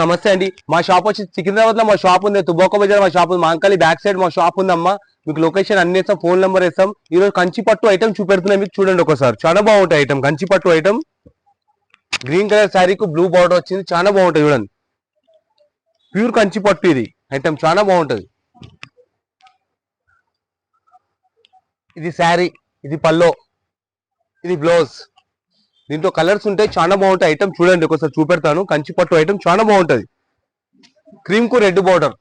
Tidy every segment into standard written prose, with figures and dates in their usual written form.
నమస్తే అండి. మా షాప్ వచ్చి సికింద్రాబాద్ లో మా షాప్ ఉంది. తుబాకో బజార్ మా షాప్ ఉంది. మాంకాలి బ్యాక్ సైడ్ మా షాప్ ఉందమ్మా. మీకు లొకేషన్ అన్ని ఇస్తాం, ఫోన్ నెంబర్ ఇస్తాం. ఈ రోజు కంచి పట్టు ఐటమ్ చూపెడుతున్నాయి మీకు, చూడండి ఒకసారి. చాలా బాగుంటాయి ఐటమ్, కంచి పట్టు ఐటమ్. గ్రీన్ కలర్ శారీకు బ్లూ బార్డర్ వచ్చింది, చాలా బాగుంటుంది చూడండి. ప్యూర్ కంచి పట్టు ఇది ఐటమ్, చాలా బాగుంటది. ఇది శారీ, ఇది పల్లో, ఇది బ్లౌజ్. దీంట్లో కలర్స్ ఉంటాయి, చాలా బాగుంటాయి ఐటమ్. చూడండి ఒకసారి చూపెడతాను. కంచి పట్టు ఐటమ్ చాలా బాగుంటది. క్రీమ్ కు రెడ్ బార్డర్,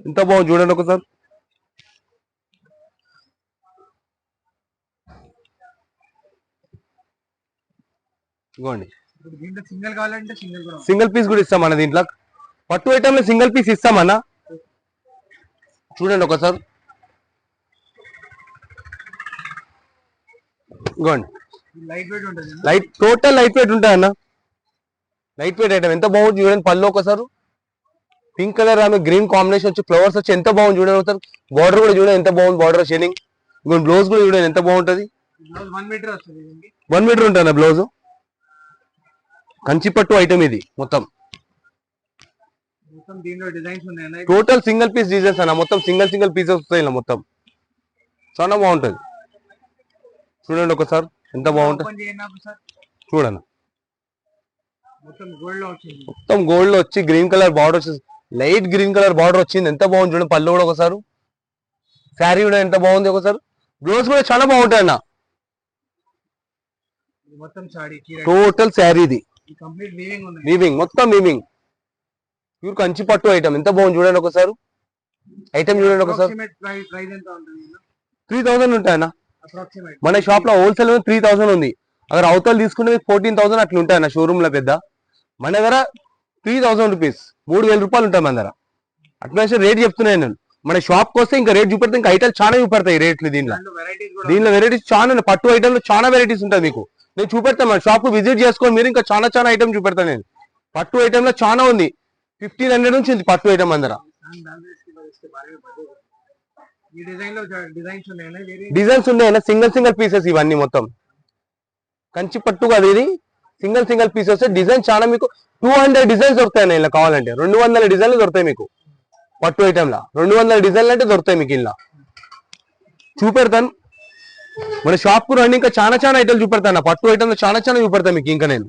ఎంత బాగుంది చూడండి ఒకసారి. ఇదిగోండి, సింగిల్ కావాలంటే సింగిల్ పీస్ కూడా ఇస్తాం అన్న. దీంట్లో పట్టు ఐటమ్ లో సింగిల్ పీస్ ఇస్తామన్నా. చూడండి ఒకసారి. ఇదిగోండి, టోటల్ లైట్ వెయిట్ ఉంటాయి అన్న. లైట్ వెయిట్ ఐటమ్ ఎంత బాగుంది చూడండి. పళ్ళు ఒకసారి పింక్ కలర్ ఆమె గ్రీన్ కాంబినేషన్ వచ్చి ఫ్లవర్స్ వచ్చి ఎంత బాగుంది చూడండి ఒకసారి. బార్డర్ కూడా చూడండి ఎంత బాగుంది, బార్డర్ షేడింగ్. ఇంకొక బ్లౌజ్ కూడా చూడండి ఎంత బాగుంటది. 1 మీటర్ ఉంటుంది బ్లౌజ్. కంచి పట్టు ఐటమ్ ఇది మొత్తం. టోటల్ సింగిల్ పీస్ డిజైన్స్ అన్న. మొత్తం సింగిల్ పీసెస్ వస్తాయి ఇలా మొత్తం. చాలా బాగుంటది చూడండి ఒకసారి, ఎంత బాగుంటుంది చూడండి. మొత్తం గోల్డ్ లో వచ్చి గ్రీన్ కలర్ బార్డర్ వచ్చి, లైట్ గ్రీన్ కలర్ బార్డర్ వచ్చింది, ఎంత బాగుంది చూడండి. పళ్ళు కూడా ఒకసారి, శారీ కూడా ఎంత బాగుంది ఒకసారి. బ్లౌజ్ కూడా చాలా బాగుంటాయి అన్న. టోటల్ శారీ ఇది వీవింగ్, మొత్తం వీవింగ్. ప్యూర్ కంచి పట్టు ఐటమ్, ఎంత బాగుంది చూడండి ఒకసారి. ఐటమ్ చూడండి ఒకసారి. 3000 ఉంటాయన్న. మన షాప్ లో హోల్సేల్ 3000 ఉంది. అక్కడ అవతలు తీసుకుంటే 14,000 అట్లా ఉంటాయన్న షోరూమ్ లో పెద్ద. మన దగ్గర 3000 రూపీస్, 3000 రూపాయలు ఉంటాయి మన దగ్గర. అట్లా రేట్ చెప్తున్నాను నేను. మన షాప్ కి వస్తే ఇంకా రేట్ చూపెడితే ఇంకా ఐటమ్స్ చాలా చూపెడతాయి రేట్లు. దీనిలో వెరైటీస్ చాలా, పట్టు ఐటమ్ లో చాలా వెరైటీస్ ఉంటాయి మీకు. నేను చూపెడతాను, మన షాప్ కు విజిట్ చేసుకొని మీరు ఇంకా చాలా ఐటమ్ చూపెడతాను నేను. పట్టు ఐటమ్ లో చాలా ఉంది. 1500 నుంచి ఉంది పట్టు ఐటమ్ అందర. డిజైన్స్ ఉన్నాయన్న, సింగిల్ పీసెస్ ఇవన్నీ మొత్తం. కంచి పట్టు కాదు ఇది, సింగిల్ పీసెస్. డిజైన్ చాలా మీకు 200 డిజైన్స్ దొరుకుతాయి ఇలా కావాలంటే. 200 డిజైన్లు దొరుకుతాయి మీకు పట్టు ఐటమ్ లా. 200 డిజైన్లు అంటే దొరుకుతాయి మీకు ఇలా. చూపెడతాను మన షాప్ కు రండి, ఇంకా చాలా ఐటమ్ చూపెడతాను. పట్టు ఐటమ్ లో చాలా చూపెడతాను మీకు. ఇంకా నేను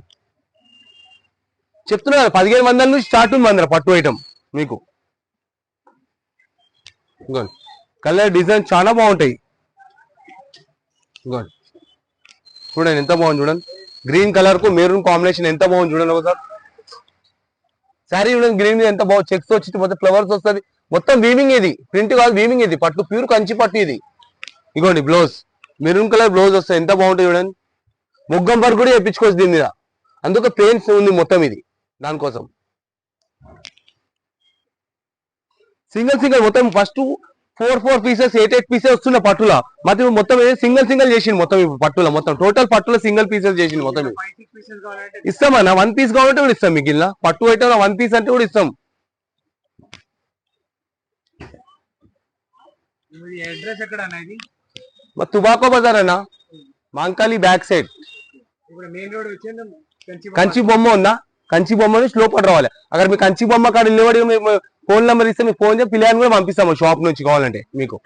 చెప్తున్నా 1500 నుంచి స్టార్ట్ ఉంది మన పట్టు ఐటమ్ మీకు. కలర్ డిజైన్ చాలా బాగుంటాయి. చూడండి ఎంత బాగుంది చూడండి. గ్రీన్ కలర్ కు మెరూన్ కాంబినేషన్ ఎంత బాగుంది చూడండి ఒకసారి. శారీ చూడండి, గ్రీన్ ఎంత బాగుంది. చెక్స్ వచ్చి మొత్తం ఫ్లవర్స్ వస్తుంది. మొత్తం వీవింగ్ ఇది, ప్రింట్ కాదు వీవింగ్ ఇది. పట్టు ప్యూర్ కంచి పట్టు ఇది. ఇగోండి బ్లౌజ్, మెరూన్ కలర్ బ్లౌజ్ వస్తుంది, ఎంత బాగుంటుంది చూడండి. మొగ్గం వర్క్ కూడా వేయించుకోవచ్చు దీని మీద, అందుకే ప్లేన్స్ ఉంది మొత్తం ఇది. దానికోసం సింగిల్ మొత్తం ఫస్ట్ 4 పీసెస్ 8 పీసెస్ వస్తున్న పట్టుల. మొత్తం సింగిల్ చేసింది మొత్తం. పట్టుల మొత్తం టోటల్ పట్టుల సింగిల్ పీసెస్ చేసింది మొత్తం. ఇస్తామన్నా, 1 పీస్ కావాలంటే కూడా ఇస్తాం మీకు. ఇలా పట్టు ఐటమ్ 1 పీస్ అంటే కూడా ఇస్తాం. మా తుబాకో బజార్ అన్న, మాంకాలి బ్యాక్ సైడ్. కంచి బొమ్మ ఉందా, కంచి బొమ్మ నుంచి లోపల రావాలి. అక్కడ మీ కంచి బొమ్మ కాడ నిలబడి ఫోన్ నెంబర్ ఇస్తే మీకు ఫోన్ చేసి పిల్లలు కూడా పంపిస్తాము షాప్ నుంచి కావాలంటే మీకు.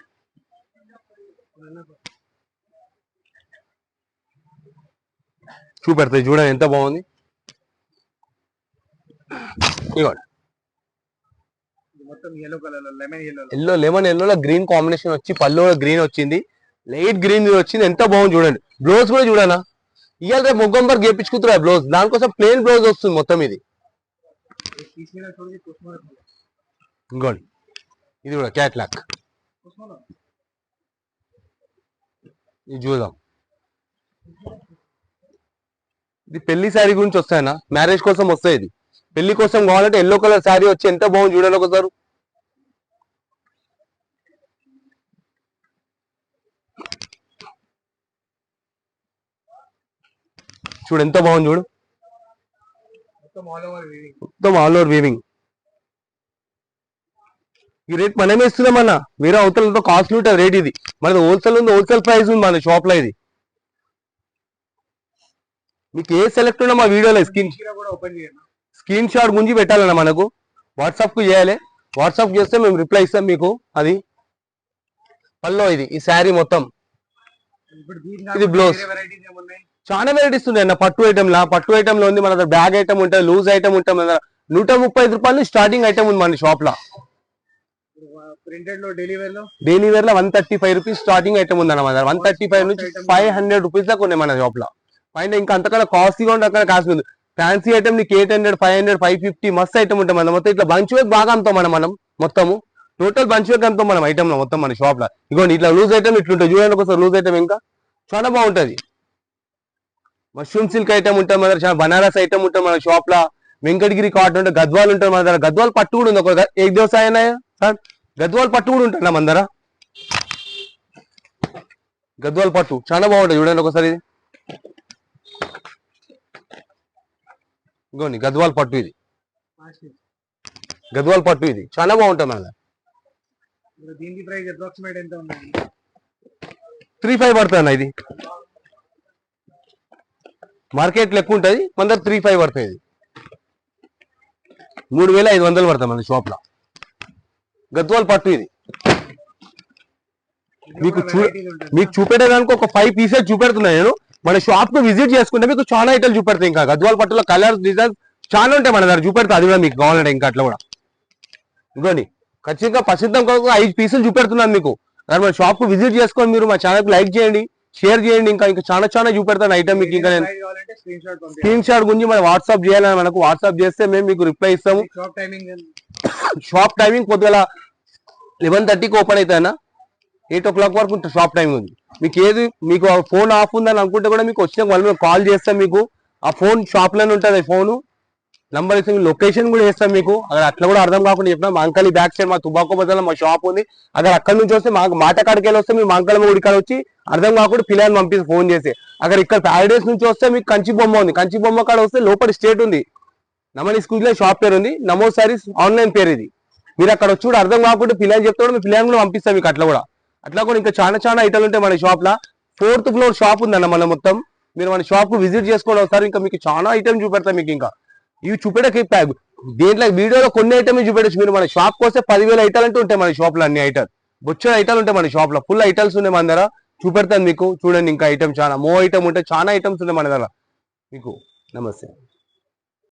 చూపెడతాయి చూడండి ఎంత బాగుంది. ఇవ్వండి, లెమన్ ఎల్లో గ్రీన్ కాంబినేషన్ వచ్చి పళ్ళు గ్రీన్ వచ్చింది, లైట్ గ్రీన్ వచ్చింది, ఎంత బాగుంది చూడండి. బ్లౌజ్ కూడా చూడనా, ఇవాళ రేపు మొగ్గం వరకు గేపించుకుంటున్నారు బ్లౌజ్. దానికోసం ప్లెయిన్ బ్లౌజ్ వస్తుంది మొత్తం ఇది. ఇంకోండి ఇది కూడా క్యాట్లాక్, ఇది చూద్దాం. ఇది పెళ్లి శారీ గురించి వస్తాయన్నా, మ్యారేజ్ కోసం వస్తాయి. ఇది పెళ్లి కోసం కావాలంటే ఎల్లో కలర్ శారీ వచ్చి ఎంత బాగుంది చూడండి ఒకసారి. చూడు ఎంత బాగుంది చూడు, మొత్తం ఆల్ ఓవర్ వీవింగ్. ఈ రేట్ మనమే ఇస్తున్నామన్నా, వేరే అవతలతో కాస్ట్లీ ఉంటుంది రేట్. ఇది మనది హోల్సేల్ ఉంది, హోల్సేల్ ప్రైస్ ఉంది మన షాప్ లో. ఇది మీకు ఏ సెలెక్ట్ ఉన్నా మా వీడియోలో స్క్రీన్ షాట్ గుంజి పెట్టాలన్న మనకు వాట్సాప్ కు చేయాలి. వాట్సాప్ చేస్తే మేము రిప్లై ఇస్తాం మీకు. అది పల్లో ఇది ఈ శారీ మొత్తం. ఇప్పుడు ఇది బ్లౌజ్. వెరైటీస్ ఏమున్నాయి? చాలా వెరైటీస్ ఉన్నాయి అన్న. పట్టు ఐటమ్ లా పట్టు ఐటమ్ లో ఉంది మన దగ్గర. బ్యాగ్ ఐటమ్ ఉంటుంది, లూజ్ ఐటమ్ ఉంటుంది. మన దగ్గర 135 రూపాయలు స్టార్టింగ్ ఐటమ్ ఉంది మన షాప్ లో. ప్రింటెడ్ లో డైలీ వేర్ లో డైలీ వేర్ లో 135 రూపీస్ స్టార్టింగ్ ఐటమ్ ఉంది అన్న మన దగ్గర. 135 నుంచి 500 రూపీస్ దాకా ఉన్నాయి మన షాప్ లో. పైన ఇంకా అంతకన్నా కాస్ట్లీగా ఉంటే అక్కడ కాస్ట్ ఉంది. ఫ్యాన్సీ ఐటమ్ నీకు 800, 500, 550 మస్తు ఐటమ్ ఉంటుంది మన మొత్తం. ఇట్లా బంచ్ వేక్ బాగా అమ్ముతాం మనము మొత్తము. టోటల్ బంచ్ వేక్ అమ్ముతాం మనం ఐటమ్ లో మొత్తం మన షాప్ లో. ఇగోండి ఇట్లా లూజ్ ఐటమ్ ఇట్లుంటుంది చూడండి ఒకసారి. లూజ్ ఐటమ్ ఇంకా చాలా బాగుంటది. మష్రూమ్ సిల్క్ ఐటమ్ ఉంటుంది మన దగ్గర. చాలా బనారస్ ఐటమ్ ఉంటుంది మన షాప్ లో. వెంకటగిరి కాటన్ ఉంటుంది, గద్వాల్ ఉంటుంది మన దగ్గర. గద్వాల్ పట్టు కూడా ఉంది. ఒక ఏక్ దోస అయినా సార్ గద్వాల్ పట్టు కూడా ఉంటుంది మన దగ్గర. గద్వాల్ పట్టు చాలా బాగుంటుంది చూడండి ఒకసారి. ఇది ఇగోండి గద్వాల్ పట్టు. ఇది గద్వాల్ పట్టు. ఇది చాలా బాగుంటుంది మన దగ్గర. దీనికి ప్రైస్ అప్రాక్సిమేట్ ఎంత ఉంది? 3,500 పడుతుంది అన్న. ఇది మార్కెట్ లెక్క ఉంటుంది మన దగ్గర. 3,500 పడుతుంది. ఇది 3,500 పడుతుంది మన షాప్ లో. గద్వాల్ పట్టు. ఇది మీకు చూపెట్టడానికి ఒక 5 పీసెస్ చూపెడుతున్నా నేను. మన షాప్ కు విజిట్ చేసుకుంటే మీకు చాలా ఐటమ్స్ చూపెడతాయి. ఇంకా గద్వాల్ పట్టులో కలర్స్ డిజైన్స్ చాలా ఉంటాయి మన దగ్గర. చూపెడతా అది కూడా మీకు కావాలంటే ఇంకా అట్లా కూడా. ఇదిగోండి ఖచ్చితంగా ప్రసిద్ధం కొరకు 5 పీసులు చూపెడుతున్నాను మీకు. మన షాప్ కు విజిట్ చేసుకొని మీరు మా ఛానల్ కు లైక్ చేయండి, షేర్ చేయండి. ఇంకా చాలా చాలా చూపెడతాను ఐటమ్ మీకు. ఇంకా నేను స్క్రీన్ షాట్ గురించి మనం వాట్సాప్ చేయాలని మనకు. వాట్సాప్ చేస్తే మేము మీకు రిప్లై ఇస్తాము. షాప్ టైమింగ్ పొద్దుగల 11:30కి ఓపెన్ అవుతాయన్నా. 8 o'clock వరకు షాప్ టైమింగ్ ఉంది. మీకు ఏది మీకు ఫోన్ ఆఫ్ ఉందని అనుకుంటే కూడా మీకు వచ్చిన వాళ్ళు కాల్ చేస్తాం. మీకు ఆ ఫోన్ షాప్ లోనే ఉంటుంది. ఫోన్ నంబర్ ఇస్తే లొకేషన్ కూడా వేస్తాం మీకు. అక్కడ అట్లా కూడా అర్థం కాకుండా చెప్పినా మా అంకల్ బ్యాక్ సైడ్ మా తుబాకో బజార్లో మా షాప్ ఉంది. అక్కడ అక్కడి నుంచి వస్తే మాకు మాటకాడికి వెళ్ళి వస్తే మీ మంకలమ్మ గుడి కాడ వచ్చి అర్థం కాకుండా పిల్లల్ని పంపిస్తే ఫోన్ చేసి. అక్కడ ఇక్కడ ప్యారడైస్ నుంచి వస్తే మీకు కంచి బొమ్మ ఉంది. కంచి బొమ్మ కాడ వస్తే లోపల స్టేట్ ఉంది. నమని స్కూల్ లో షాప్ పేరు ఉంది. నమో సారీస్ ఆన్లైన్ పేరు ఇది. మీరు అక్కడ వచ్చి కూడా అర్థం కాకుండా పిల్లలు చెప్తే మీ పిల్లల్ని కూడా పంపిస్తాం మీకు. అట్లా కూడా ఇంకా చాలా చాలా ఐటమ్లు ఉంటాయి మన షాప్ లో. 4th floor షాప్ ఉందన్న మన మొత్తం. మీరు మన షాప్ కు విజిట్ చేసుకోవడం వస్తారు. ఇంకా మీకు చాలా ఐటమ్ చూపెడతాం మీకు. ఇంకా ఇవి చూపెట్టక దేంట్లో వీడియోలో కొన్ని ఐటమ్ చూపెట్టచ్చు. మీరు మన షాప్ వస్తే 10,000 ఐటాలు అంటే ఉంటాయి మన షాప్ లో. అన్ని ఐటమ్ బొచ్చ ఐటాలు ఉంటాయి మన షాప్ లో. ఫుల్ ఐటమ్స్ ఉన్నాయి మన దగ్గర. చూపెడతాను మీకు చూడండి. ఇంకా ఐటమ్ చాలా ఐటమ్ ఉంటాయి. చాలా ఐటమ్స్ ఉన్నాయి మన దగ్గర మీకు. నమస్తే.